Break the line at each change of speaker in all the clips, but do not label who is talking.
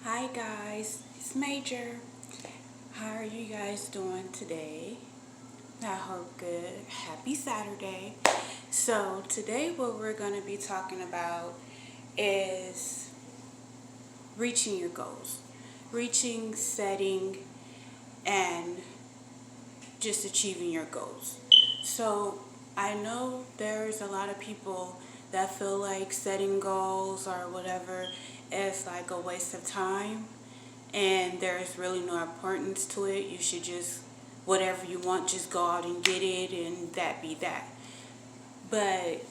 Hi guys, it's Major. How are you guys doing today? I hope good. Happy Saturday. So, today what we're going to be talking about is reaching your goals. Reaching, setting, and just achieving your goals. So, I know there's a lot of people that feel like setting goals or whatever is like a waste of time and there's really no importance to it. You should just, whatever you want, just go out and get it and that be that. But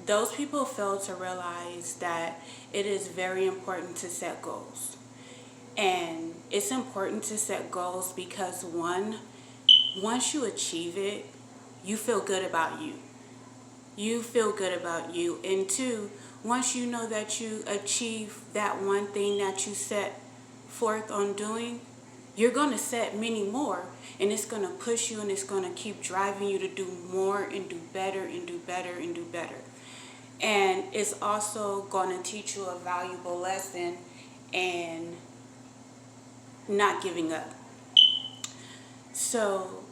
those people fail to realize that it is very important to set goals. And it's important to set goals because one, once you achieve it, you feel good about you. You feel good about you. And two, once you know that you achieve that one thing that you set forth on doing, you're going to set many more. And it's going to push you and it's going to keep driving you to do more and do better and do better and do better. And it's also going to teach you a valuable lesson and not giving up. So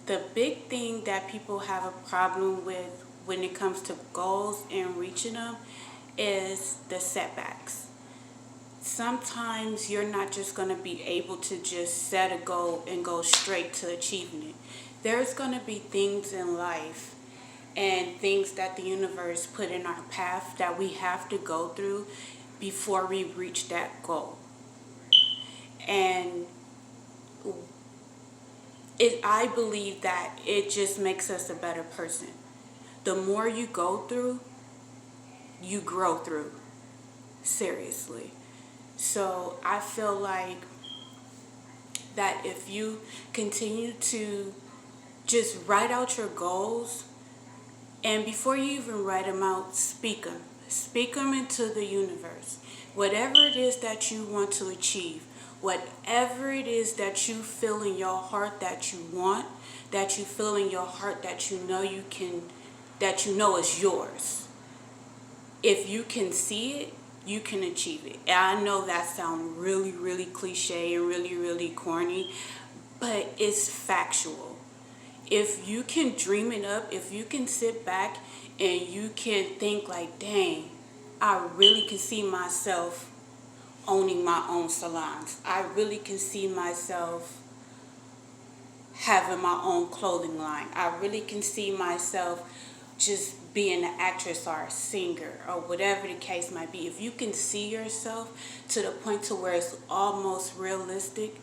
the big thing that people have a problem with when it comes to goals and reaching them is the setbacks. Sometimes you're not just going to be able to just set a goal and go straight to achieving it. There's going to be things in life and things that the universe put in our path that we have to go through before we reach that goal. And I believe that it just makes us a better person. The more you go through, you grow through. Seriously. So I feel like that if you continue to just write out your goals, and before you even write them out, speak them. Speak them into the universe. Whatever it is that you want to achieve, whatever it is that you feel in your heart that you want, that you feel in your heart that you can, that you know is yours. If you can see it, you can achieve it. And I know that sounds really, really cliche and really, really corny, but it's factual. If you can dream it up, if you can sit back and you can think like, dang, I really can see myself owning my own salons. I really can see myself having my own clothing line. I really can see myself just being an actress or a singer or whatever the case might be. If you can see yourself to the point to where it's almost realistic,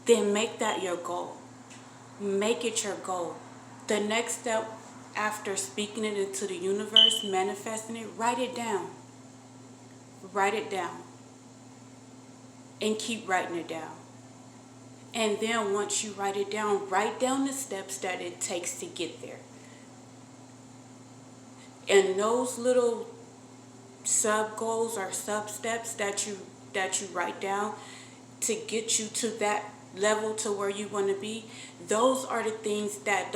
then make that your goal. Make it your goal. The next step after speaking it into the universe, manifesting it, write it down. Write it down. And keep writing it down. And then once you write it down, write down the steps that it takes to get there. And those little sub goals or sub steps that you write down to get you to that level to where you want to be, those are the things that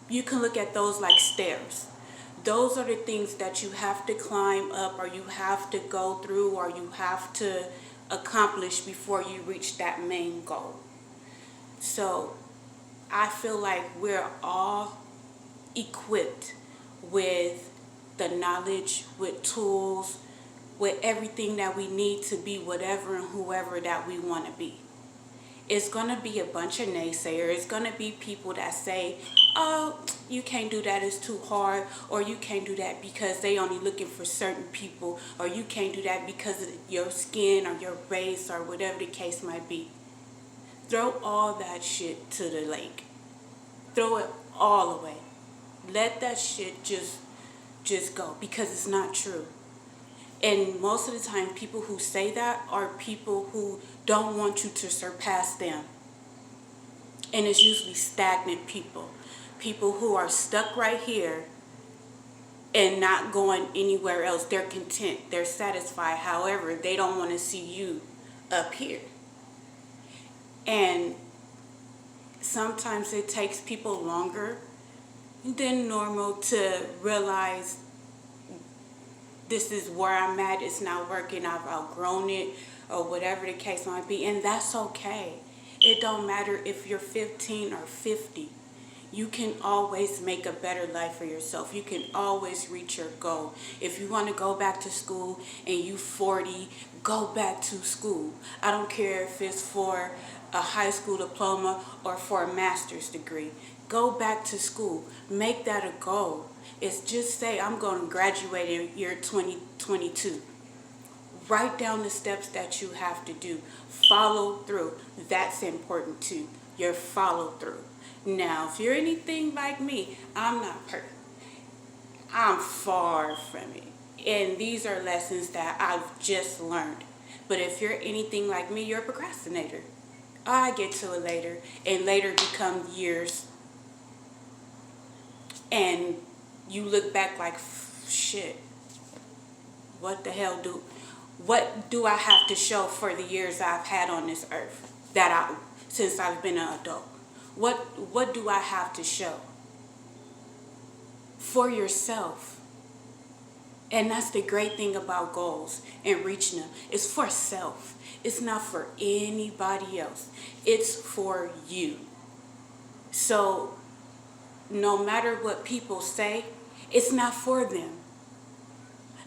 you can look at those like stairs. Those are the things that you have to climb up or you have to go through or you have to accomplish before you reach that main goal. So I feel like we're all equipped with the knowledge, with tools, with everything that we need to be whatever and whoever that we want to be. It's going to be a bunch of naysayers. It's going to be people that say, oh, you can't do that, it's too hard, or you can't do that because they only looking for certain people, or you can't do that because of your skin or your race or whatever the case might be. Throw all that shit to the lake. Throw it all away. Let that shit just go because it's not true. And most of the time, people who say that are people who don't want you to surpass them. And it's usually stagnant people. People who are stuck right here and not going anywhere else. They're content. They're satisfied. However, they don't want to see you up here. And sometimes it takes people longer than normal to realize this is where I'm at, it's not working, I've outgrown it, or whatever the case might be, and that's okay. It don't matter if you're 15 or 50. You can always make a better life for yourself. You can always reach your goal. If you want to go back to school and you 40, go back to school. I don't care if it's for a high school diploma or for a master's degree. Go back to school. Make that a goal. It's just say, I'm going to graduate in year 2022. Write down the steps that you have to do. Follow through. That's important too. Your follow through. Now, if you're anything like me, I'm not perfect. I'm far from it. And these are lessons that I've just learned. But if you're anything like me, you're a procrastinator. I get to it later, and later become years. And you look back like, shit, what do I have to show for the years I've had on this earth since I've been an adult? What do I have to show? For yourself. And that's the great thing about goals and reaching them. It's for self. It's not for anybody else. It's for you. So no matter what people say, it's not for them.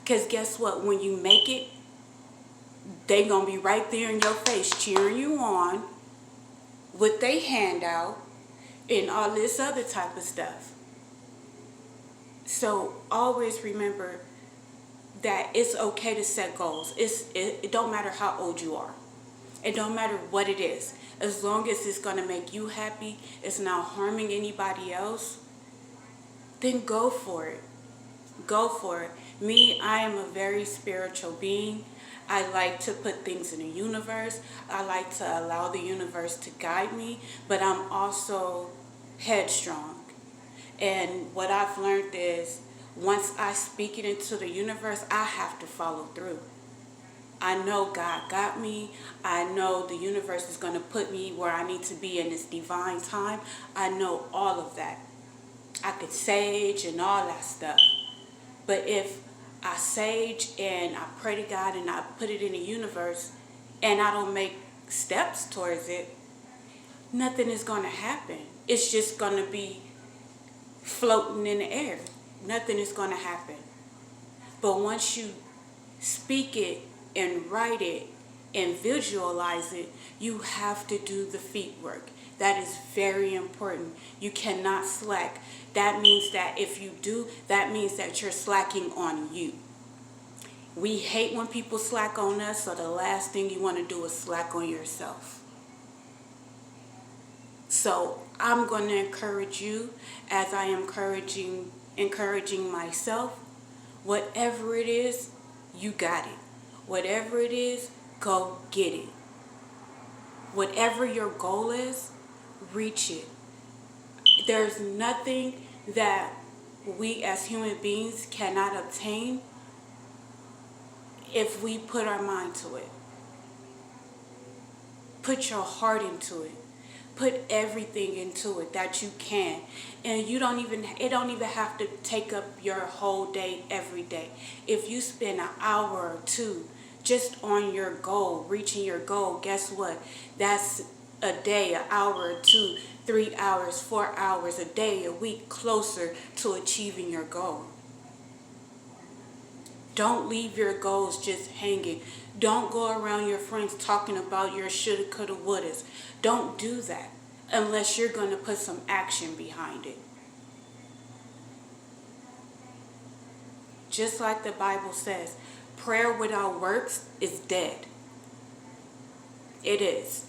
Because guess what? When you make it, they going to be right there in your face cheering you on with their hand out and all this other type of stuff. So always remember that it's okay to set goals. It don't matter how old you are. It don't matter what it is. As long as it's going to make you happy, it's not harming anybody else, then go for it. Go for it. Me, I am a very spiritual being. I like to put things in the universe. I like to allow the universe to guide me, but I'm also headstrong. And what I've learned is once I speak it into the universe, I have to follow through. I know God got me. I know the universe is going to put me where I need to be in this divine time. I know all of that. I could sage and all that stuff. But if I sage and I pray to God and I put it in the universe and I don't make steps towards it, nothing is going to happen. It's just going to be floating in the air. Nothing is going to happen. But once you speak it and write it and visualize it, you have to do the feet work. That is very important. You cannot slack. That means that if you do, that means that you're slacking on you. We hate when people slack on us, so the last thing you want to do is slack on yourself. So I'm going to encourage you as I am encouraging myself. Whatever it is, you got it. Whatever it is, go get it. Whatever your goal is, reach it. There's nothing that we as human beings cannot obtain if we put our mind to it. Put your heart into it. Put everything into it that you can. And it don't even have to take up your whole day every day. If you spend an hour or two just on your goal, reaching your goal, guess what? That's a day, an hour or 2, 3 hours, 4 hours, a day, a week closer to achieving your goal. Don't leave your goals just hanging. Don't go around your friends talking about your shoulda, coulda, wouldas. Don't do that unless you're going to put some action behind it. Just like the Bible says, prayer without works is dead. It is.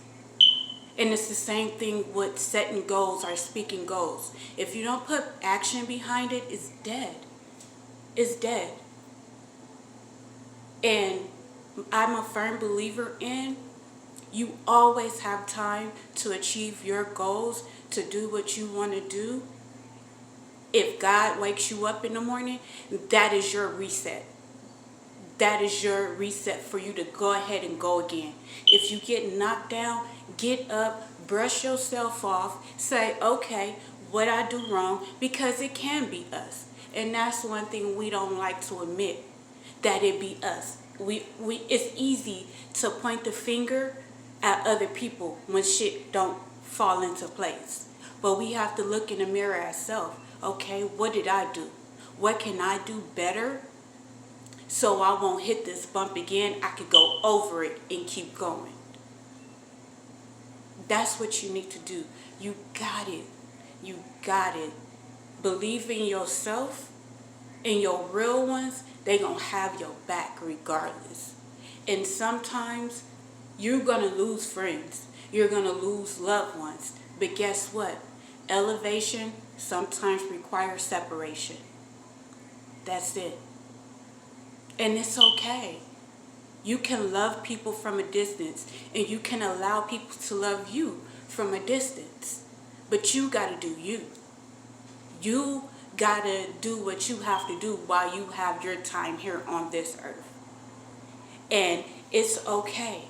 And it's the same thing with setting goals or speaking goals. If you don't put action behind it, it's dead. It's dead. And I'm a firm believer in you always have time to achieve your goals, to do what you want to do. If God wakes you up in the morning, that is your reset. That is your reset for you to go ahead and go again. If you get knocked down, get up, brush yourself off, say, okay, what I do wrong, because it can be us. And that's one thing we don't like to admit, that it be us. It's easy to point the finger at other people when shit don't fall into place. But we have to look in the mirror ourselves. Okay, what did I do? What can I do better so I won't hit this bump again? I could go over it and keep going. That's what you need to do. You got it. You got it. Believe in yourself, and your real ones, they gonna have your back regardless. And sometimes you're gonna lose friends. You're gonna lose loved ones. But guess what? Elevation sometimes requires separation. That's it. And it's okay. You can love people from a distance, and you can allow people to love you from a distance. But you gotta do you. You gotta do what you have to do while you have your time here on this earth. And it's okay.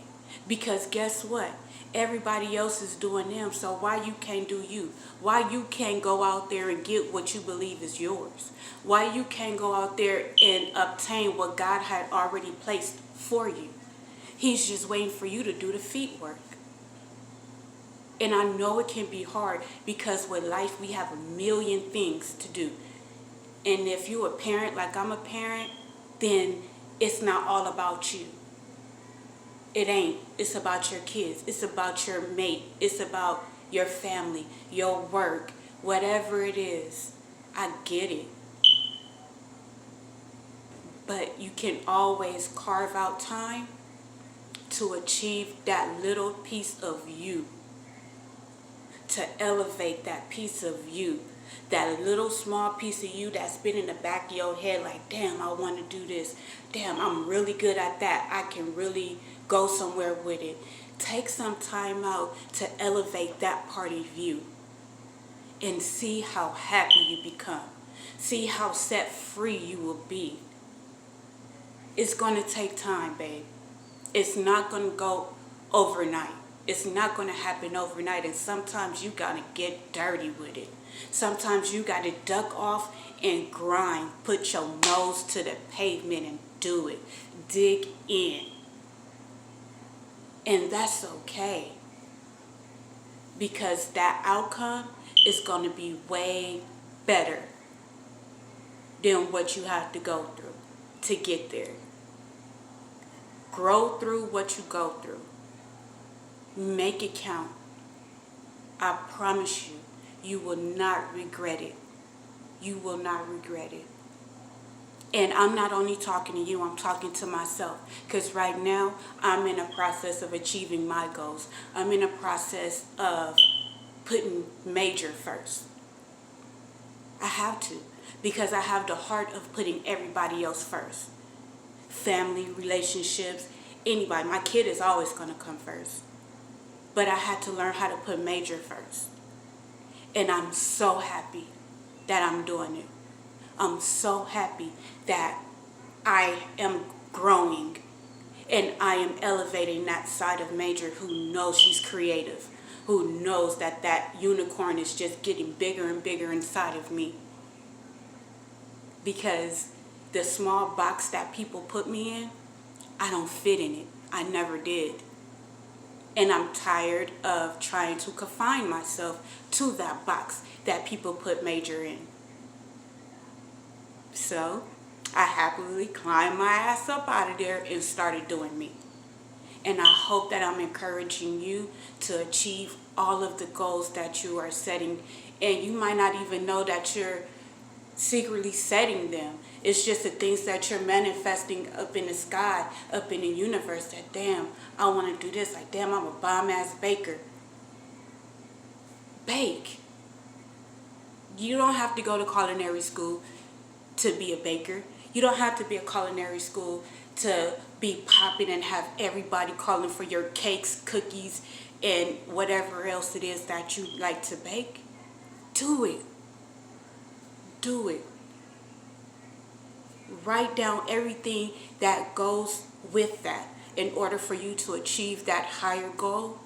Because guess what? Everybody else is doing them. So why you can't do you? Why you can't go out there and get what you believe is yours? Why you can't go out there and obtain what God had already placed for you? He's just waiting for you to do the feet work. And I know it can be hard because with life we have a million things to do. And if you're a parent like I'm a parent, then it's not all about you. It ain't. It's about your kids. It's about your mate. It's about your family, your work, whatever it is. I get it. But you can always carve out time to achieve that little piece of you. To elevate that piece of you, that little small piece of you that's been in the back of your head like, damn, I want to do this. Damn, I'm really good at that. I can really go somewhere with it. Take some time out to elevate that part of you and see how happy you become. See how set free you will be. It's going to take time, babe. It's not going to go overnight. It's not going to happen overnight, and sometimes you got to get dirty with it. Sometimes you got to duck off and grind. Put your nose to the pavement and do it. Dig in. And that's okay. Because that outcome is going to be way better than what you have to go through to get there. Grow through what you go through. Make it count. I promise you, you will not regret it. You will not regret it. And I'm not only talking to you, I'm talking to myself. Because right now, I'm in a process of achieving my goals. I'm in a process of putting major first. I have to. Because I have the heart of putting everybody else first. Family, relationships, anybody. My kid is always going to come first. But I had to learn how to put major first. And I'm so happy that I'm doing it. I'm so happy that I am growing and I am elevating that side of Major who knows she's creative, who knows that that unicorn is just getting bigger and bigger inside of me. Because the small box that people put me in, I don't fit in it. I never did. And I'm tired of trying to confine myself to that box that people put Major in. So I happily climbed my ass up out of there and started doing me. And I hope that I'm encouraging you to achieve all of the goals that you are setting. And you might not even know that you're secretly setting them. It's just the things that you're manifesting up in the sky, up in the universe, that damn, I want to do this. Like, damn, I'm a bomb-ass baker. Bake. You don't have to go to culinary school to be a baker. You don't have to be a culinary school to be popping and have everybody calling for your cakes, cookies, and whatever else it is that you like to bake. Do it. Do it. Write down everything that goes with that in order for you to achieve that higher goal.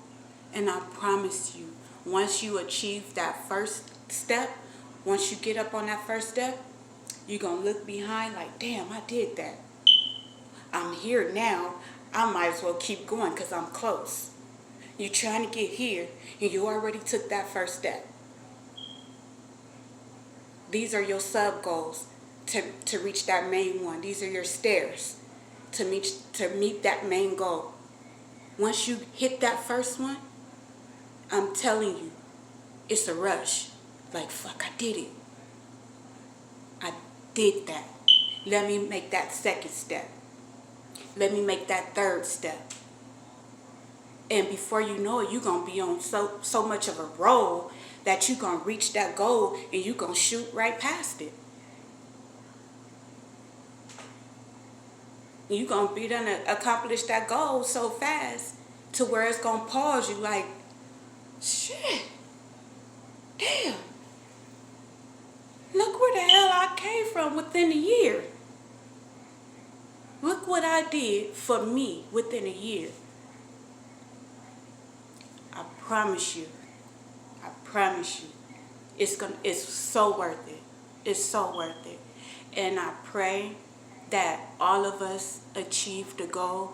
And I promise you, once you achieve that first step, once you get up on that first step, you're going to look behind like, damn, I did that. I'm here now. I might as well keep going because I'm close. You're trying to get here and you already took that first step. These are your sub goals to reach that main one. These are your stairs to meet that main goal. Once you hit that first one, I'm telling you, it's a rush. Like, fuck, I did it. I did that. Let me make that second step. Let me make that third step. And before you know it, you're going to be on so much of a roll that you're going to reach that goal and you're going to shoot right past it. You're going to be done to accomplish that goal so fast to where it's going to pause you like, shit, damn. Look where the hell I came from within a year. Look what I did for me within a year. I promise you, it's so worth it. It's so worth it. And I pray that all of us achieve the goal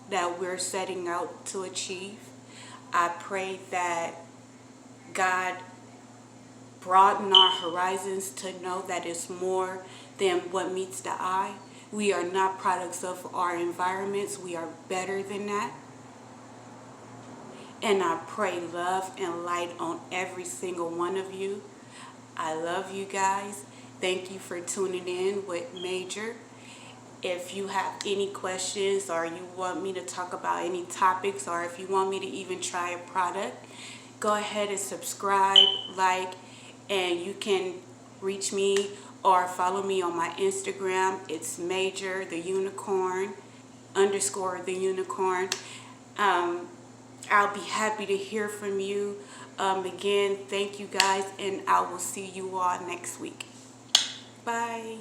that we're setting out to achieve. I pray that God broaden our horizons to know that it's more than what meets the eye. We are not products of our environments. We are better than that. And I pray love and light on every single one of you. I love you guys. Thank you for tuning in with Major. If you have any questions or you want me to talk about any topics or if you want me to even try a product, go ahead and subscribe, like, and you can reach me or follow me on my Instagram. It's Major the Unicorn _ the Unicorn. I'll be happy to hear from you. Again, thank you guys, and I will see you all next week. Bye.